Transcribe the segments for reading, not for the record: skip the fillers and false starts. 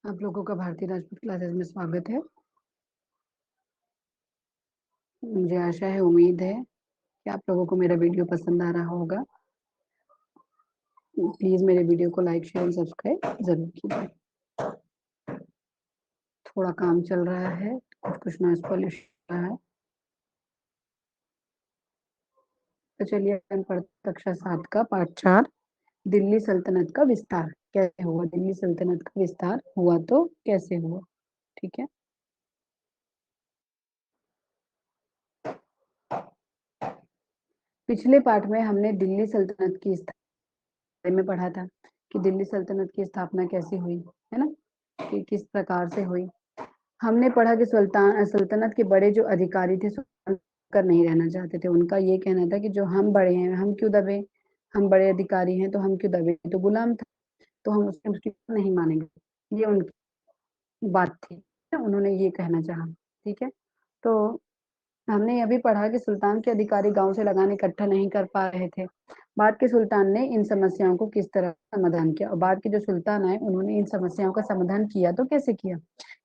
आप लोगों का भारतीय राजपूत क्लासेस में स्वागत है। मुझे आशा है, उम्मीद है कि आप लोगों को मेरा वीडियो पसंद आ रहा होगा। प्लीज़ मेरे वीडियो को लाइक, शेयर और सब्सक्राइब ज़रूर कीजिए। थोड़ा काम चल रहा है, कुछ नॉइज़ पॉल्यूशन है। तो चलिए हम पढ़ते कक्षा 7 का पाठ 4 दिल्ली सल्तनत का विस्तार कैसे हुआ? दिल्ली सल्तनत का विस्तार हुआ तो कैसे हुआ? ठीक है। पिछले पाठ में हमने दिल्ली सल्तनत की बारे में पढ़ा था कि दिल्ली सल्तनत की स्थापना कैसे हुई, है ना? कि किस प्रकार से हुई। हमने पढ़ा कि सल्तनत के बड़े जो अधिकारी थे कर नहीं रहना चाहते थे। उनका ये कहना था कि जो हम बड़े हैं, हम क्यों दबे? हम बड़े अधिकारी हैं, तो हम क्यों दबे? तो गुलाम था, तो हम उसकी नहीं मानेंगे। ये उनकी बात थी। उन्होंने ये कहना चाहा, ठीक है? तो हमने ये भी पढ़ा कि सुल्तान के अधिकारी गाँव से लगान इकट्ठा नहीं कर पा रहे थे। बाद के सुल्तान ने इन समस्याओं को किस तरह समाधान किया और बाद के जो सुल्तान आए उन्होंने इन समस्याओं का समाधान किया तो कैसे किया?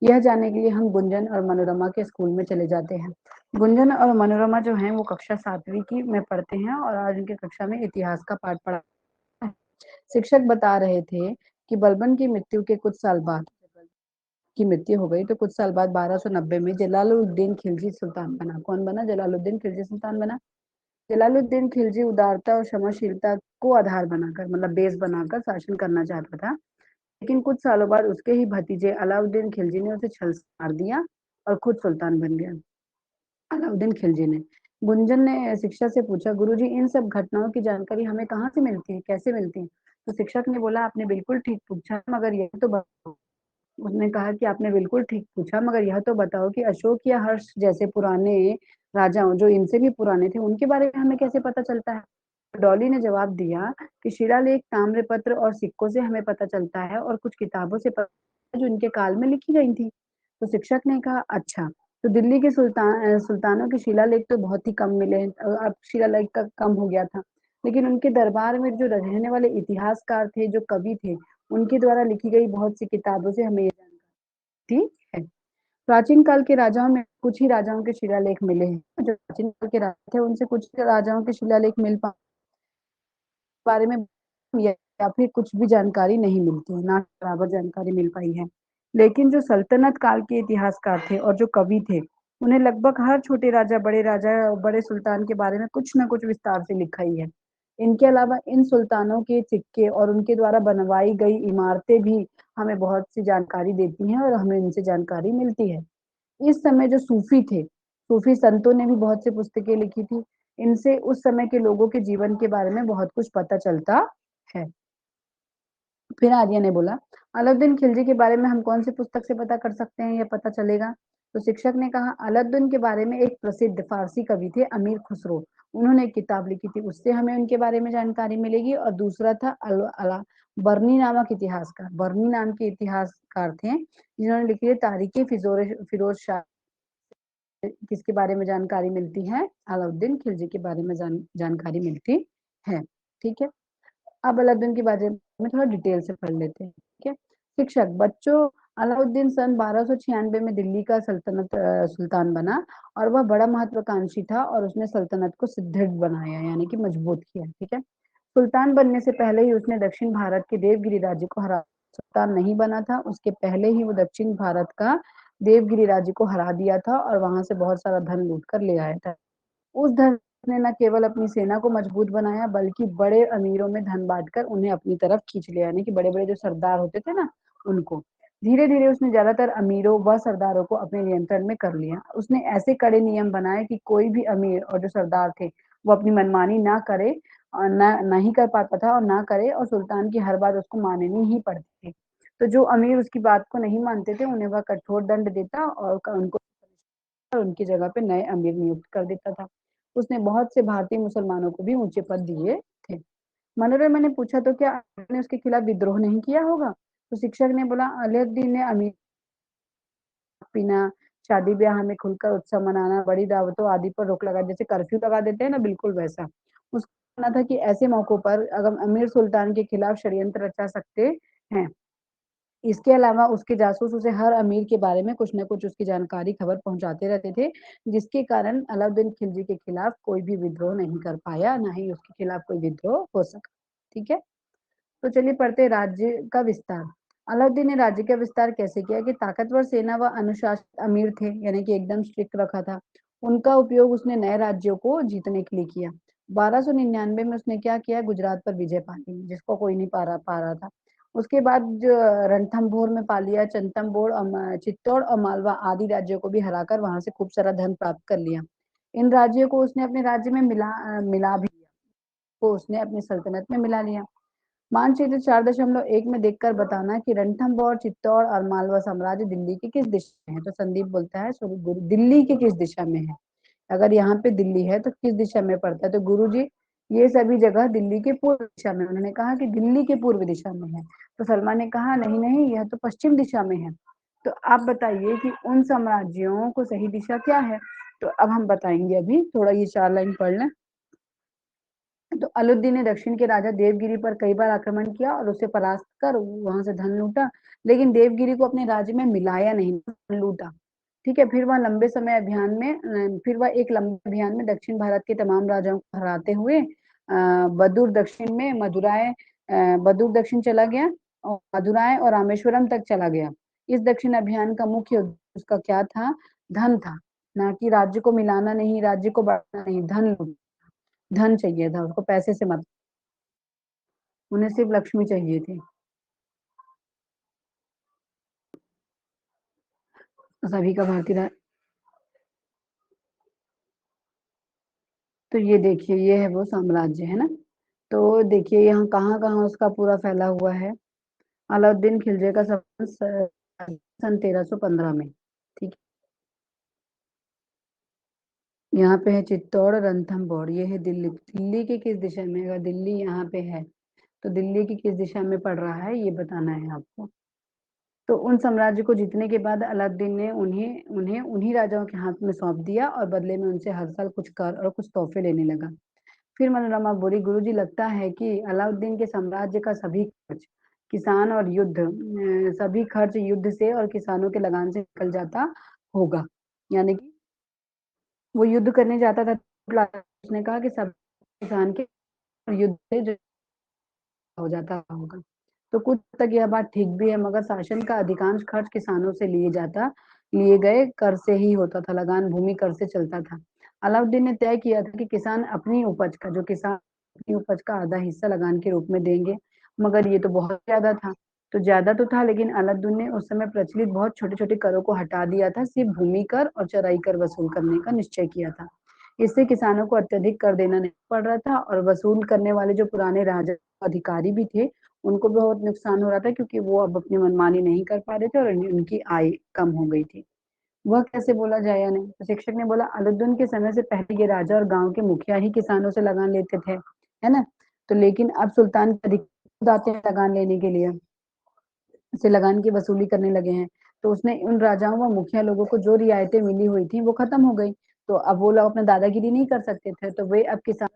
यह जानने के लिए हम गुंजन और मनोरमा के स्कूल में चले जाते हैं। गुंजन और मनोरमा जो हैं वो कक्षा 7वीं की में पढ़ते हैं और आज उनकी कक्षा में इतिहास का पाठ पढ़ा है। शिक्षक बता रहे थे कि बलबन की मृत्यु के कुछ साल बाद की मृत्यु हो गई तो कुछ साल बाद 1290 में जलालुद्दीन खिलजी सुल्तान बना। कौन बना? जलालुद्दीन खिलजी सुल्तान बना। जलालुद्दीन खिलजी उदारता और क्षमाशीलता को आधार बनाकर मतलब बेस बनाकर शासन करना चाहता था, लेकिन कुछ सालों बाद उसके ही भतीजे अलाउद्दीन खिलजी ने उसे छल से मार दिया और खुद सुल्तान बन गया। अलाउद्दीन खिलजी ने गुंजन ने शिक्षा से पूछा, गुरुजी इन सब घटनाओं की जानकारी हमें कहाँ से मिलती है, कैसे मिलती है? तो शिक्षक ने बोला, आपने बिल्कुल ठीक पूछा, मगर यह तो बताओ। उसने कहा कि आपने बिल्कुल ठीक पूछा, मगर यह तो बताओ कि अशोक या हर्ष जैसे पुराने राजाओं जो इनसे भी पुराने थे, उनके बारे में हमें कैसे पता चलता है? डॉली ने जवाब दिया कि शिलालेख, ताम्रपत्र और सिक्कों से हमें पता चलता है और कुछ किताबों से पता जो इनके काल में लिखी गई थी। तो शिक्षक ने कहा, अच्छा, तो दिल्ली के सुल्तानों के शिलालेख तो बहुत ही कम मिले हैं। अब शिलालेख का कम हो गया था, लेकिन उनके दरबार में जो रहने वाले इतिहासकार थे, जो कवि थे, उनके द्वारा लिखी गई बहुत सी किताबों से हमें ये जानकारी है। प्राचीन काल के राजाओं में कुछ ही राजाओं के शिलालेख मिले हैं। जो प्राचीन काल के राजा थे उनसे कुछ राजाओं के शिलालेख मिल पा बारे में या फिर कुछ भी जानकारी नहीं मिलती है, ना बराबर जानकारी मिल पाई है। लेकिन जो सल्तनत काल के इतिहासकार थे और जो कवि थे, उन्हें लगभग हर छोटे राजा और बड़े सुल्तान के बारे में कुछ न कुछ विस्तार से लिखा ही है। इनके अलावा इन सुल्तानों के सिक्के और उनके द्वारा बनवाई गई इमारतें भी हमें बहुत सी जानकारी देती हैं और हमें इनसे जानकारी मिलती है। इस समय जो सूफी थे, सूफी संतों ने भी बहुत सी पुस्तकें लिखी थी। इनसे उस समय के लोगों के जीवन के बारे में बहुत कुछ पता चलता है। फिर आर्य ने बोला, अलाउद्दीन खिलजी के बारे में हम कौन सी पुस्तक से पता कर सकते हैं, या पता चलेगा? तो शिक्षक ने कहा, अलाउद्दीन के बारे में एक प्रसिद्ध फारसी कवि थे अमीर खुसरो, उन्होंने एक किताब लिखी थी, उससे हमें उनके बारे में जानकारी मिलेगी। और दूसरा था बर्नी नामक इतिहासकार, बर्नी नाम के इतिहासकार थे जिन्होंने लिखी है तारीखी फिरोज शाह, किसके बारे में जानकारी मिलती है? अलाउद्दीन खिलजी के बारे में जानकारी मिलती है। ठीक है। अब अलाउद्दीन के बारे में थोड़ा डिटेल से पढ़ लेते हैं, ठीक है? शिक्षक, बच्चों, अलाउद्दीन सन 1296 में दिल्ली का सुल्तान बना और वह बड़ा महत्वाकांक्षी था और उसने सल्तनत को सुदृढ़ बनाया, यानी कि मजबूत किया, ठीक है? सुल्तान बनने से पहले ही उसने दक्षिण भारत के देवगिरी राज्य को हरा सुल्तान नहीं बना था, उसके पहले ही वो दक्षिण भारत का देवगिरी राज्य को हरा दिया था और वहां से बहुत सारा धन लूट कर ले आया था। उस धन ने न केवल अपनी सेना को मजबूत बनाया, बल्कि बड़े अमीरों में धन बांटकर उन्हें अपनी तरफ खींच लिया, यानी कि बड़े-बड़े जो सरदार होते थे ना, उनको। धीरे-धीरे उसने ज्यादातर अमीरों व सरदारों को अपने नियंत्रण में कर लिया। उसने ऐसे कड़े नियम बनाए कि कोई भी अमीर और जो सरदार थे, वो अपनी मनमानी ना करे और ना नहीं कर पाता था और ना करे, और सुल्तान की हर बात उसको माननी ही पड़ती थी। तो जो अमीर उसकी बात को नहीं मानते थे, उन्हें वह कठोर दंड देता और उनको उनकी जगह पे नए अमीर नियुक्त कर देता था। उसने बहुत से भारतीय मुसलमानों को भी ऊंचे पद दिए थे। मनोरमा ने पूछा, तो क्या आपने उसके खिलाफ विद्रोह नहीं किया होगा? तो शिक्षक ने बोला, अलाउद्दीन ने अमीर पीना, शादी ब्याह में खुलकर उत्सव मनाना, बड़ी दावतों आदि पर रोक लगा, जैसे कर्फ्यू लगा देते हैं ना, बिल्कुल वैसा। उसका मानना था कि ऐसे मौकों पर अगर अमीर सुल्तान के खिलाफ षड्यंत्र रचा सकते हैं, इसके अलावा उसके जासूस उसे हर अमीर के बारे में कुछ न कुछ उसकी जानकारी खबर पहुंचाते रहते थे, जिसके कारण अलाउद्दीन खिलजी के खिलाफ कोई भी विद्रोह नहीं कर पाया, ना ही उसके खिलाफ कोई विद्रोह हो सका। ठीक है, तो चलिए पढ़ते हैं राज्य का विस्तार। अलाउद्दीन ने राज्य का विस्तार कैसे किया कि ताकतवर सेना व अनुशासित अमीर थे, यानी कि एकदम स्ट्रिक्ट रखा था। उनका उपयोग उसने नए राज्यों को जीतने के लिए किया। 1299 में उसने क्या किया, गुजरात पर विजय पा ली, जिसको कोई नहीं पा रहा था। उसके बाद जो रणथंभोर में पा लिया, चंतमबोर और चित्तौड़ और मालवा आदि राज्यों को भी हराकर वहां से खूब सारा धन प्राप्त कर लिया। इन राज्यों को उसने अपने राज्य में मिला भी लिया, को उसने अपनी सल्तनत में मिला लिया। मानचित्र 4.1 में देखकर बताना कि रणथंभौर, चित्तौड़ और मालवा साम्राज्य दिल्ली की किस दिशा में है। तो संदीप बोलता है सॉरी गुरु, दिल्ली की किस दिशा में है। अगर यहाँ पे दिल्ली है तो किस दिशा में पड़ता है, तो गुरुजी ये सभी जगह दिल्ली के पूर्व दिशा में। उन्होंने कहा कि दिल्ली के पूर्व दिशा में है, तो सलमान ने कहा नहीं नहीं, यह तो पश्चिम दिशा में है। तो आप बताइए कि उन साम्राज्यों को सही दिशा क्या है। तो अब हम बताएंगे, अभी थोड़ा ये 4 लाइन पढ़ लें। तो अलाउद्दीन ने दक्षिण के राजा देवगिरी पर कई बार आक्रमण किया और उसे परास्त कर वहां से धन लूटा, लेकिन देवगिरी को अपने राज्य में मिलाया नहीं, लूटा। ठीक है, फिर वह एक लंबे अभियान में दक्षिण भारत के तमाम राजाओं को हराते हुए बदूर दक्षिण में मदुराई बदूर दक्षिण चला गया और मदुराई और रामेश्वरम तक चला गया। इस दक्षिण अभियान का मुख्य उद्देश्य उसका क्या था, धन था, ना कि राज्य को मिलाना नहीं, राज्य को बढ़ाना नहीं, धन लूटना। धन चाहिए था उसको, पैसे से मत, उन्हें सिर्फ लक्ष्मी चाहिए थी। सभी का भारतीय तो ये देखिए, ये है वो साम्राज्य, है ना। तो देखिए यहाँ कहाँ कहाँ उसका पूरा फैला हुआ है। अलाउद्दीन खिलजी का सन 1315 में। ठीक है, यहाँ पे है चित्तौड़ रणथंभौर, ये है दिल्ली। दिल्ली की किस दिशा में, अगर दिल्ली यहाँ पे है तो दिल्ली की किस दिशा में पड़ रहा है, ये बताना है आपको। तो उन साम्राज्य को जीतने के बाद अलाउद्दीन ने उन्हें उन्हें उन्हीं राजाओं के हाथ में सौंप दिया और बदले में उनसे हर साल कुछ कर और कुछ तोहफे लेने लगा। फिर मनोरमा बोली, गुरुजी लगता है कि अलाउद्दीन के साम्राज्य का सभी खर्च युद्ध से और किसानों के लगान से निकल जाता होगा। यानी कि वो युद्ध करने जाता था, उसने कहा कि सब किसान के युद्ध से हो जाता होगा। तो कुछ हद तक यह बात ठीक भी है, मगर शासन का अधिकांश खर्च किसानों से लिए गए कर से ही होता था, लगान भूमि कर से चलता था। अलाउद्दीन ने तय किया था कि किसान अपनी उपज का आधा हिस्सा लगान के रूप में देंगे, मगर ये तो बहुत ज्यादा था। तो ज्यादा तो था, लेकिन अलाउद्दीन ने उस समय प्रचलित बहुत छोटे छोटे करों को हटा दिया था, सिर्फ भूमि कर और चराई कर वसूल करने का निश्चय किया था। इससे किसानों को अत्यधिक कर देना नहीं पड़ रहा था, और वसूल करने वाले जो पुराने राजा अधिकारी भी थे, उनको भी बहुत नुकसान हो रहा था, क्योंकि वो अब अपनी मनमानी नहीं कर पा रहे थे और उनकी आय कम हो गई थी। वह कैसे बोला जाए या नहीं। तो शिक्षक ने बोला, अलाउद्दीन के समय से पहले ये राजा और गांव के मुखिया ही किसानों से लगान लेते थे, है ना। तो लेकिन अब सुल्तान के अधिकारी खुद आते हैं लगान लेने के लिए, से लगान की वसूली करने लगे हैं। तो उसने उन राजाओं व मुखिया लोगों को जो रियायतें मिली हुई थी वो खत्म हो गई। तो अब वो लोग अपने दादागिरी नहीं कर सकते थे, तो वे अब किसान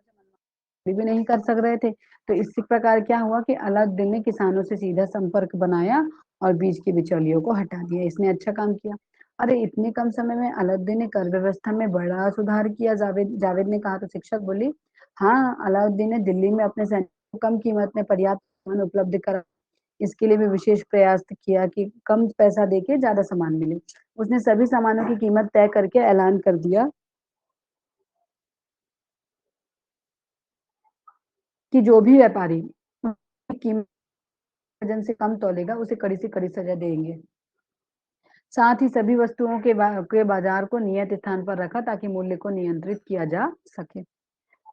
भी नहीं कर सक रहे थे। तो इसी प्रकार क्या हुआ कि अलाउद्दीन ने किसानों से सीधा संपर्क बनाया और बीच के बिचौलियों को हटा दिया। इसने अच्छा काम किया। अरे इतने कम समय में अलाउद्दीन ने कर व्यवस्था में बड़ा सुधार किया, जावेद जावेद ने कहा। तो शिक्षक बोली, हाँ, अलाउद्दीन ने दिल्ली में अपने सैनिकों को कम कीमत में पर्याप्त सामान उपलब्ध करा। इसके लिए भी विशेष प्रयास किया कि कम पैसा देके ज्यादा सामान मिले। उसने सभी सामानों की कीमत तय करके ऐलान कर दिया कि जो भी व्यापारी कीमत वजन से कम तौलेगा उसे कड़ी से कड़ी सजा देंगे। साथ ही सभी वस्तुओं के बाजार को नियत स्थान पर रखा, ताकि मूल्य को नियंत्रित किया जा सके।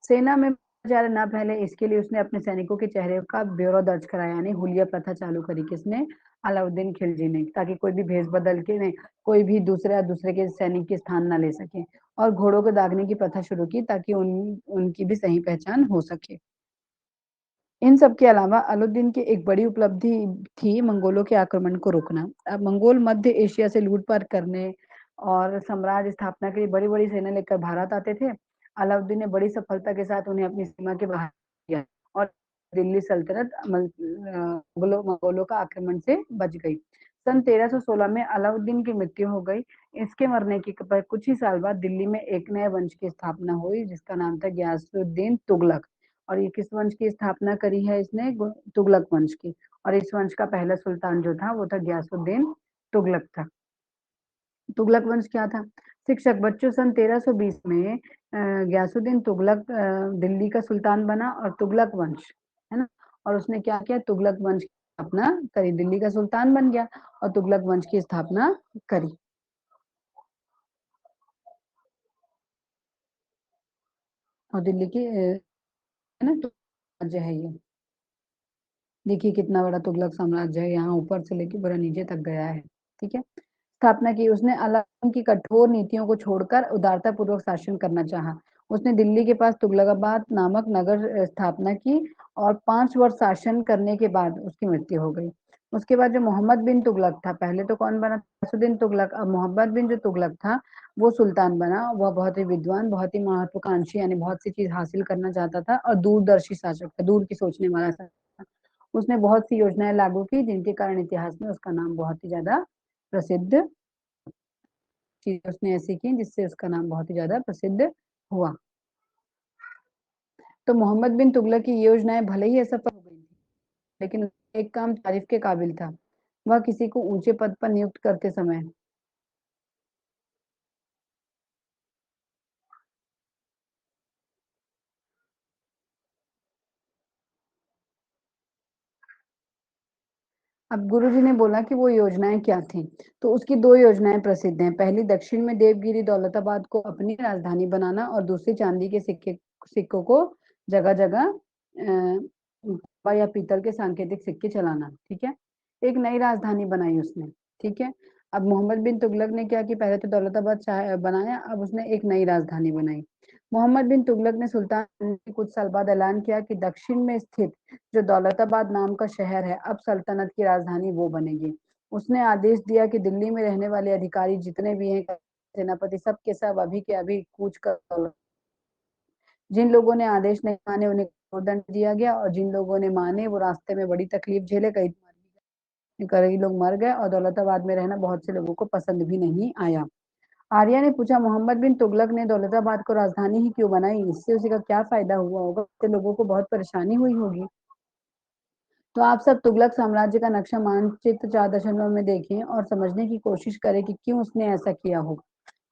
सेना में भ्रष्टाचार न फैले, इसके लिए उसने अपने सैनिकों के चेहरे का ब्यौरा दर्ज कराया, यानी हुलिया प्रथा चालू करी। किसने, अलाउद्दीन खिलजी ने, ताकि कोई भी भेष बदल के नहीं, कोई भी दूसरे दूसरे के सैनिक के स्थान न ले सके। और घोड़ों को दागने की प्रथा शुरू की, ताकि उनकी भी सही पहचान हो सके। इन सब के अलावा अलाउद्दीन की एक बड़ी उपलब्धि थी मंगोलों के आक्रमण को रोकना। अब मंगोल मध्य एशिया से लूटपाट करने और साम्राज्य स्थापना के लिए बड़ी बड़ी सेना लेकर भारत आते थे। अलाउद्दीन ने बड़ी सफलता के साथ उन्हें अपनी सीमा के बाहर किया और दिल्ली सल्तनत मंगोलों का आक्रमण से बच गई। सन 1316 में अलाउद्दीन की मृत्यु हो गई। इसके मरने के कुछ ही साल बाद दिल्ली में एक नए वंश की स्थापना हुई जिसका नाम था गयासुद्दीन तुगलक। और ये किस वंश की स्थापना करी है इसने? तुगलक वंश की। और इस वंश का पहला सुल्तान जो था वो था गयासुद्दीन तुगलक था। तुगलक वंश क्या था? शिक्षक बच्चों, सन 1320 में गयासुद्दीन तुगलक दिल्ली का सुल्तान बना और तुगलक वंश, है ना, और उसने क्या किया? तुगलक वंश की स्थापना करी, दिल्ली का सुल्तान बन गया और तुगलक वंश की स्थापना करी। और दिल्ली की है ना, राज्य है ये। देखिए कितना बड़ा तुगलक साम्राज्य है, यहाँ ऊपर से लेके पूरा नीचे तक गया है। ठीक है। स्थापना की उसने, अलाउद्दीन की कठोर नीतियों को छोड़कर उदारता पूर्वक शासन करना चाहा। उसने दिल्ली के पास तुगलकाबाद नामक नगर स्थापना की और 5 वर्ष शासन करने के बाद उसकी मृत्यु हो गई। उसके बाद जो मोहम्मद बिन तुगलक था, पहले तो कौन बना? गयासुद्दीन तुगलक। अब मोहम्मद बिन जो तुगलक था वो सुल्तान बना। वह बहुत ही विद्वान, बहुत ही महत्वाकांक्षी, यानी बहुत सी चीज हासिल करना चाहता था और दूरदर्शी शासक था, दूर की सोचने वाला था। उसने बहुत सी योजनाएं लागू की जिनके कारण इतिहास में उसका नाम बहुत ही ज्यादा प्रसिद्ध, चीजें उसने ऐसी की जिससे उसका नाम बहुत ही ज्यादा प्रसिद्ध हुआ। तो मोहम्मद बिन तुगलक की ये योजनाएं भले ही असफल हो गई थी, लेकिन एक काम तारीफ के काबिल था। वह किसी को ऊंचे पद पर नियुक्त करते समय अब गुरुजी ने बोला कि वो योजनाएं क्या थी। तो उसकी दो योजनाएं प्रसिद्ध हैं। पहली, दक्षिण में देवगिरी दौलताबाद को अपनी राजधानी बनाना और दूसरी, चांदी के सिक्कों को जगह जगह या पीतल के सांकेतिक सिक्के चलाना। ठीक है। एक नई राजधानी बनाई उसने। ठीक है। अब मोहम्मद बिन तुगलक ने क्या कि पहले तो दौलताबाद बनाया, अब उसने एक नई राजधानी बनाई। मोहम्मद बिन तुगलक ने सुल्तान ने कुछ साल बाद ऐलान किया कि दक्षिण में स्थित जो दौलताबाद नाम का शहर है अब सल्तनत की राजधानी वो बनेगी। उसने आदेश दिया कि दिल्ली में रहने वाले अधिकारी जितने भी हैं, सेनापति, सब के सब अभी के अभी कूच कर, जिन लोगों ने आदेश नहीं माने उन्हें दंड दिया गया और जिन लोगों ने माने वो रास्ते में बड़ी तकलीफ झेले, कई लोग मर गए और दौलताबाद में रहना बहुत से लोगों को पसंद भी नहीं आया। आर्या ने पूछा, मोहम्मद बिन तुगलक ने दौलताबाद को राजधानी ही क्यों बनाई? इससे उसी का क्या फायदा हुआ होगा? तो लोगों को बहुत परेशानी हुई होगी। तो आप सब तुगलक साम्राज्य का नक्शा मानचित्र 4 दशमलव में देखें और समझने की कोशिश करें कि क्यों उसने ऐसा किया हो।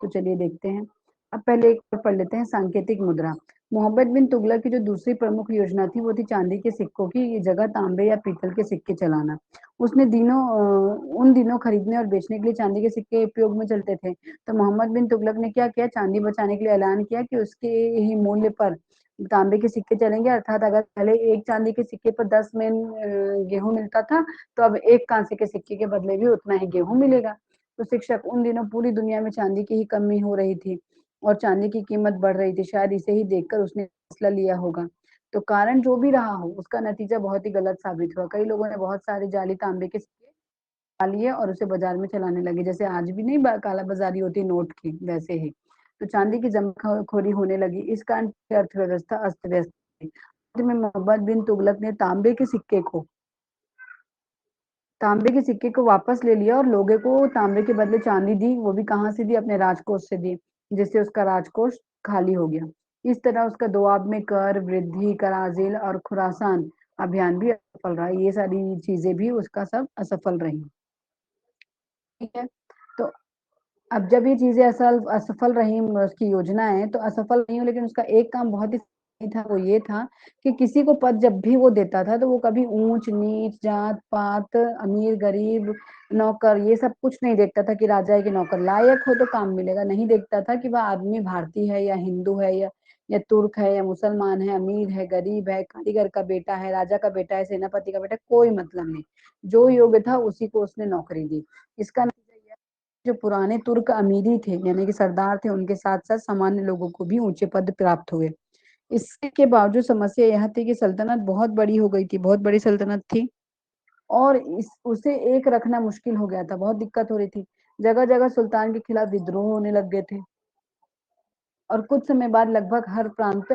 तो चलिए देखते हैं। अब पहले एक और पढ़ लेते हैं, सांकेतिक मुद्रा। मोहम्मद बिन तुगलक की जो दूसरी प्रमुख योजना थी वो थी चांदी के सिक्कों की जगह तांबे या पीतल के सिक्के चलाना। उसने उन दिनों खरीदने और बेचने के लिए चांदी के सिक्के उपयोग में चलते थे। तो मोहम्मद बिन तुगलक ने क्या किया? चांदी बचाने के लिए ऐलान किया कि उसके ही मूल्य पर तांबे के सिक्के चलेंगे। अर्थात अगर पहले एक चांदी के सिक्के पर 10 गेहूं मिलता था, तो अब एक कांसे के सिक्के के बदले भी उतना ही गेहूं मिलेगा। तो शिक्षक, उन दिनों पूरी दुनिया में चांदी की ही कमी हो रही थी और चांदी की कीमत बढ़ रही थी। शायद इसे ही देखकर उसने फैसला लिया होगा। तो कारण जो भी रहा हो, उसका नतीजा बहुत ही गलत साबित हुआ। कई लोगों ने बहुत सारे जाली तांबे के सिक्के लिए और उसे बाजार में चलाने लगे। जैसे आज भी नहीं काला बाजारी होती नोट की, वैसे ही। तो चांदी की जमाखोरी होने लगी। इस कारण की अर्थव्यवस्था अस्त व्यस्त थी। अंत में मोहम्मद बिन तुगलक ने तांबे के सिक्के को वापस ले लिया और लोगों को तांबे के बदले चांदी दी। वो भी कहाँ से दी? अपने राजकोष से दी, जिससे उसका राजकोष खाली हो गया। इस तरह उसका दोआब में कर वृद्धि, कराजिल और खुरासान अभियान भी असफल रहा। ये सारी चीजें भी उसका सब असफल रही। ठीक है। तो अब जब ये चीजें असफल रही, उसकी योजनाएं तो असफल रही हो, लेकिन उसका एक काम बहुत ही सही था। वो ये था कि किसी को पद जब भी वो देता था तो वो कभी ऊंच नीच, जात पात, अमीर गरीब, नौकर, ये सब कुछ नहीं देखता था कि राजा है कि नौकर, लायक हो तो काम मिलेगा। नहीं देखता था कि वह आदमी भारतीय है या हिंदू है या तुर्क है या मुसलमान है, अमीर है गरीब है, कारीगर का बेटा है, राजा का बेटा है, सेनापति का बेटा, कोई मतलब नहीं। जो योग्य था उसी को उसने नौकरी दी। इसका जो पुराने तुर्क अमीरी थे, यानी कि सरदार थे, उनके साथ साथ सामान्य लोगों को भी ऊंचे पद प्राप्त हुए। इसके बावजूद समस्या यह थी कि सल्तनत बहुत बड़ी हो गई थी, बहुत बड़ी सल्तनत थी और उसे एक रखना मुश्किल हो गया था, बहुत दिक्कत हो रही थी। जगह जगह सुल्तान के खिलाफ विद्रोह होने लग गए थे और कुछ समय बाद लगभग हर प्रांत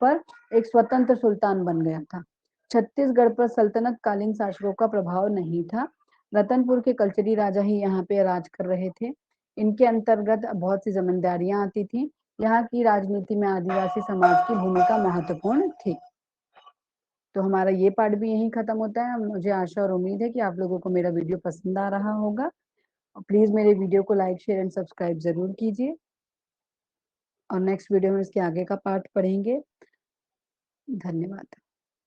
पर एक स्वतंत्र सुल्तान बन गया था। छत्तीसगढ़ पर सल्तनत कालीन शासकों का प्रभाव नहीं था। रतनपुर के कलचरी राजा ही यहाँ पे राज कर रहे थे। इनके अंतर्गत बहुत सी जमींदारियां आती थी। यहाँ की राजनीति में आदिवासी समाज की भूमिका महत्वपूर्ण थी। तो हमारा ये पार्ट भी यहीं खत्म होता है। मुझे आशा और उम्मीद है कि आप लोगों को मेरा वीडियो पसंद आ रहा होगा। प्लीज मेरे वीडियो को लाइक, शेयर एंड सब्सक्राइब जरूर कीजिए और नेक्स्ट वीडियो में इसके आगे का पार्ट पढ़ेंगे। धन्यवाद।